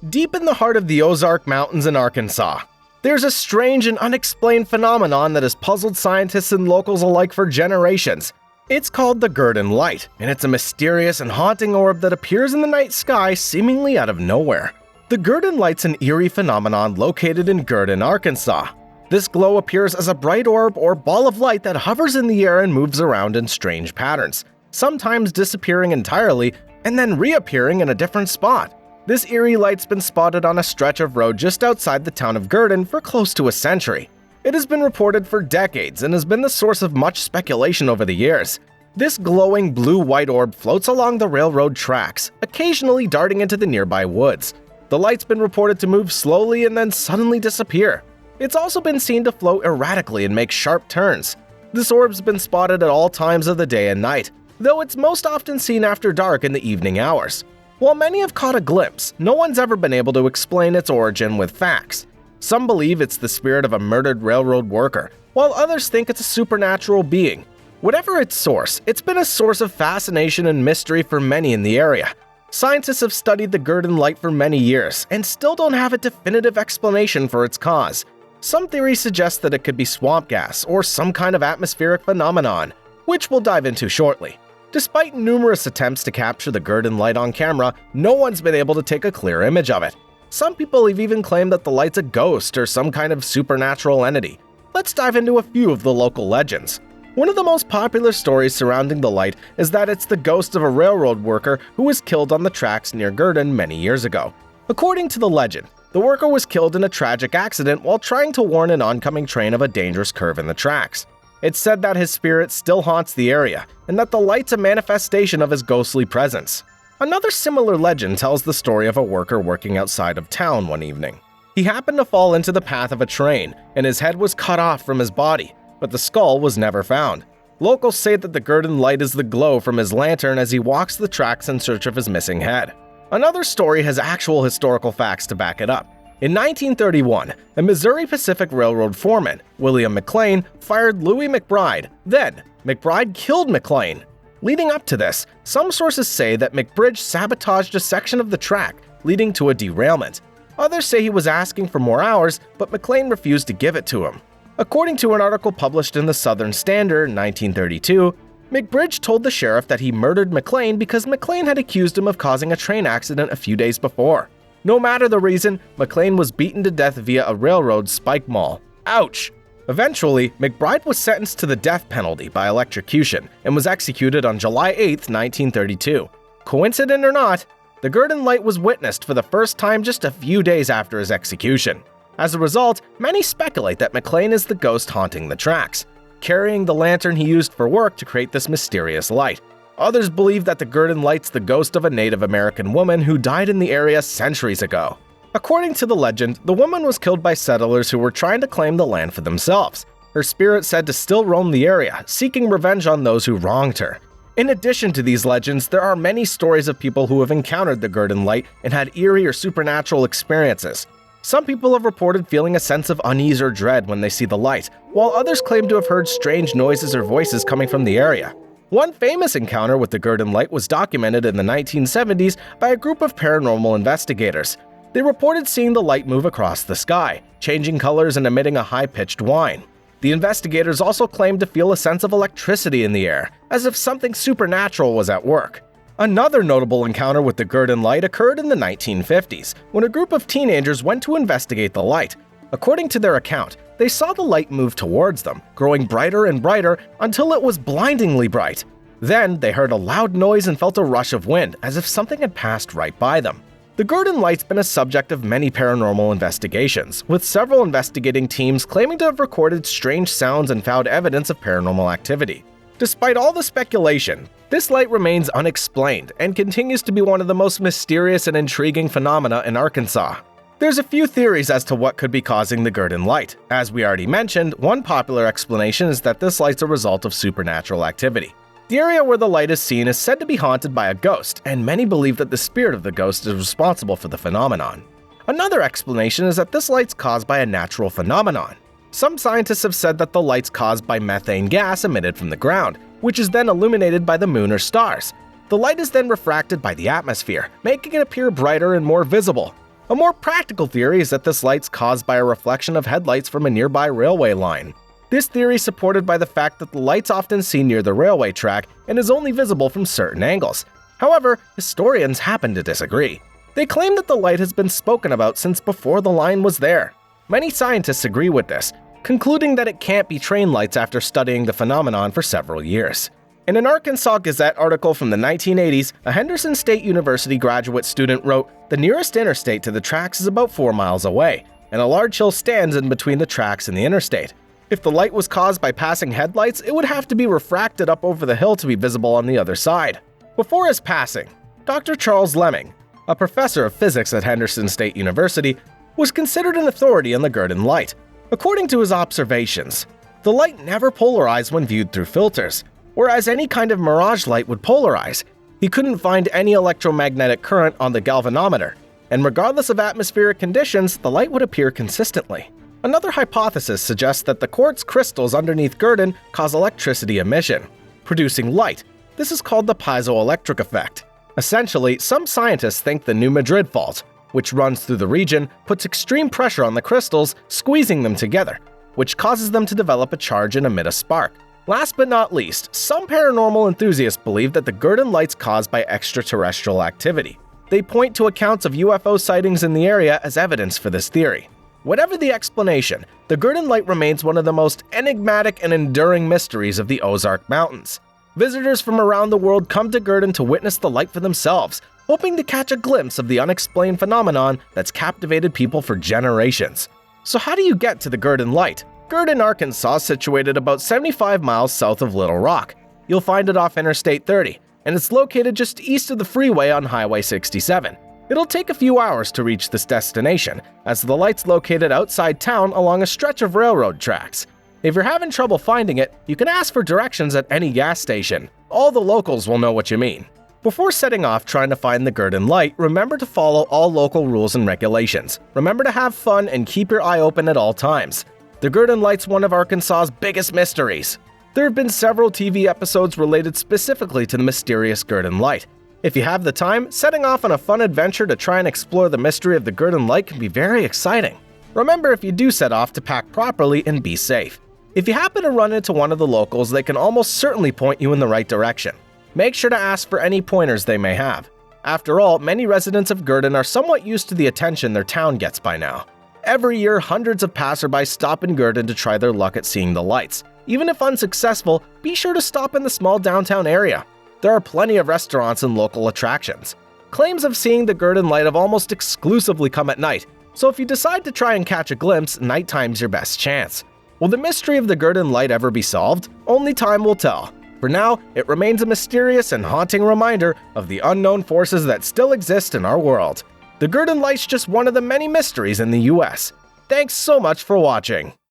Deep in the heart of the Ozark Mountains in Arkansas, there's a strange and unexplained phenomenon that has puzzled scientists and locals alike for generations. It's called the Gurdon Light, and it's a mysterious and haunting orb that appears in the night sky seemingly out of nowhere. The Gurdon Light's an eerie phenomenon located in Gurdon, Arkansas. This glow appears as a bright orb or ball of light that hovers in the air and moves around in strange patterns, sometimes disappearing entirely and then reappearing in a different spot. This eerie light's been spotted on a stretch of road just outside the town of Gurdon for close to a century. It has been reported for decades and has been the source of much speculation over the years. This glowing blue-white orb floats along the railroad tracks, occasionally darting into the nearby woods. The light's been reported to move slowly and then suddenly disappear. It's also been seen to float erratically and make sharp turns. This orb's been spotted at all times of the day and night, though it's most often seen after dark in the evening hours. While many have caught a glimpse, no one's ever been able to explain its origin with facts. Some believe it's the spirit of a murdered railroad worker, while others think it's a supernatural being. Whatever its source, it's been a source of fascination and mystery for many in the area. Scientists have studied the Gurdon Light for many years and still don't have a definitive explanation for its cause. Some theories suggest that it could be swamp gas or some kind of atmospheric phenomenon, which we'll dive into shortly. Despite numerous attempts to capture the Gurdon Light on camera, no one's been able to take a clear image of it. Some people have even claimed that the light's a ghost or some kind of supernatural entity. Let's dive into a few of the local legends. One of the most popular stories surrounding the light is that it's the ghost of a railroad worker who was killed on the tracks near Gurdon many years ago. According to the legend, the worker was killed in a tragic accident while trying to warn an oncoming train of a dangerous curve in the tracks. It's said that his spirit still haunts the area, and that the light's a manifestation of his ghostly presence. Another similar legend tells the story of a worker working outside of town one evening. He happened to fall into the path of a train, and his head was cut off from his body, but the skull was never found. Locals say that the Gurdon Light is the glow from his lantern as he walks the tracks in search of his missing head. Another story has actual historical facts to back it up. In 1931, a Missouri Pacific Railroad foreman, William McLean, fired Louis McBride. Then, McBride killed McLean. Leading up to this, some sources say that McBridge sabotaged a section of the track, leading to a derailment. Others say he was asking for more hours, but McLean refused to give it to him. According to an article published in the Southern Standard in 1932, McBridge told the sheriff that he murdered McLean because McLean had accused him of causing a train accident a few days before. No matter the reason, McLean was beaten to death via a railroad spike maul. Ouch! Eventually, McBride was sentenced to the death penalty by electrocution and was executed on July 8, 1932. Coincident or not, the Gurdon Light was witnessed for the first time just a few days after his execution. As a result, many speculate that McLean is the ghost haunting the tracks, carrying the lantern he used for work to create this mysterious light. Others believe that the Gurdon Light's the ghost of a Native American woman who died in the area centuries ago. According to the legend, the woman was killed by settlers who were trying to claim the land for themselves. Her spirit said to still roam the area, seeking revenge on those who wronged her. In addition to these legends, there are many stories of people who have encountered the Gurdon Light and had eerie or supernatural experiences. Some people have reported feeling a sense of unease or dread when they see the light, while others claim to have heard strange noises or voices coming from the area. One famous encounter with the Gurdon Light was documented in the 1970s by a group of paranormal investigators. They reported seeing the light move across the sky, changing colors and emitting a high-pitched whine. The investigators also claimed to feel a sense of electricity in the air, as if something supernatural was at work. Another notable encounter with the Gurdon Light occurred in the 1950s, when a group of teenagers went to investigate the light. According to their account, they saw the light move towards them, growing brighter and brighter until it was blindingly bright. Then they heard a loud noise and felt a rush of wind, as if something had passed right by them. The Gurdon Light's been a subject of many paranormal investigations, with several investigating teams claiming to have recorded strange sounds and found evidence of paranormal activity. Despite all the speculation, this light remains unexplained and continues to be one of the most mysterious and intriguing phenomena in Arkansas. There's a few theories as to what could be causing the Gurdon Light. As we already mentioned, one popular explanation is that this light's a result of supernatural activity. The area where the light is seen is said to be haunted by a ghost, and many believe that the spirit of the ghost is responsible for the phenomenon. Another explanation is that this light's caused by a natural phenomenon. Some scientists have said that the light's caused by methane gas emitted from the ground, which is then illuminated by the moon or stars. The light is then refracted by the atmosphere, making it appear brighter and more visible. A more practical theory is that this light's caused by a reflection of headlights from a nearby railway line. This theory is supported by the fact that the light's often seen near the railway track and is only visible from certain angles. However, historians happen to disagree. They claim that the light has been spoken about since before the line was there. Many scientists agree with this, concluding that it can't be train lights after studying the phenomenon for several years. In an Arkansas Gazette article from the 1980s, a Henderson State University graduate student wrote, "The nearest interstate to the tracks is about 4 miles away, and a large hill stands in between the tracks and the interstate. If the light was caused by passing headlights, it would have to be refracted up over the hill to be visible on the other side." Before his passing, Dr. Charles Lemming, a professor of physics at Henderson State University, was considered an authority on the Gurdon Light. According to his observations, the light never polarized when viewed through filters, whereas any kind of mirage light would polarize. He couldn't find any electromagnetic current on the galvanometer, and regardless of atmospheric conditions, the light would appear consistently. Another hypothesis suggests that the quartz crystals underneath Gurdon cause electricity emission, producing light. This is called the piezoelectric effect. Essentially, some scientists think the New Madrid fault, which runs through the region, puts extreme pressure on the crystals, squeezing them together, which causes them to develop a charge and emit a spark. Last but not least, some paranormal enthusiasts believe that the Gurdon Light's caused by extraterrestrial activity. They point to accounts of UFO sightings in the area as evidence for this theory. Whatever the explanation, the Gurdon Light remains one of the most enigmatic and enduring mysteries of the Ozark Mountains. Visitors from around the world come to Gurdon to witness the light for themselves, hoping to catch a glimpse of the unexplained phenomenon that's captivated people for generations. So how do you get to the Gurdon Light? Gurdon, Arkansas is situated about 75 miles south of Little Rock. You'll find it off Interstate 30, and it's located just east of the freeway on Highway 67. It'll take a few hours to reach this destination, as the light's located outside town along a stretch of railroad tracks. If you're having trouble finding it, you can ask for directions at any gas station. All the locals will know what you mean. Before setting off trying to find the Gurdon Light, remember to follow all local rules and regulations. Remember to have fun and keep your eye open at all times. The Gurdon Light's one of Arkansas's biggest mysteries. There have been several TV episodes related specifically to the mysterious Gurdon Light. If you have the time, setting off on a fun adventure to try and explore the mystery of the Gurdon Light can be very exciting. Remember, if you do set off, to pack properly and be safe. If you happen to run into one of the locals, they can almost certainly point you in the right direction. Make sure to ask for any pointers they may have. After all, many residents of Gurdon are somewhat used to the attention their town gets by now. Every year, hundreds of passersby stop in Gurdon to try their luck at seeing the lights. Even if unsuccessful, be sure to stop in the small downtown area. There are plenty of restaurants and local attractions. Claims of seeing the Gurdon Light have almost exclusively come at night, so if you decide to try and catch a glimpse, nighttime's your best chance. Will the mystery of the Gurdon Light ever be solved? Only time will tell. For now, it remains a mysterious and haunting reminder of the unknown forces that still exist in our world. The Gurdon Light's just one of the many mysteries in the US. Thanks so much for watching.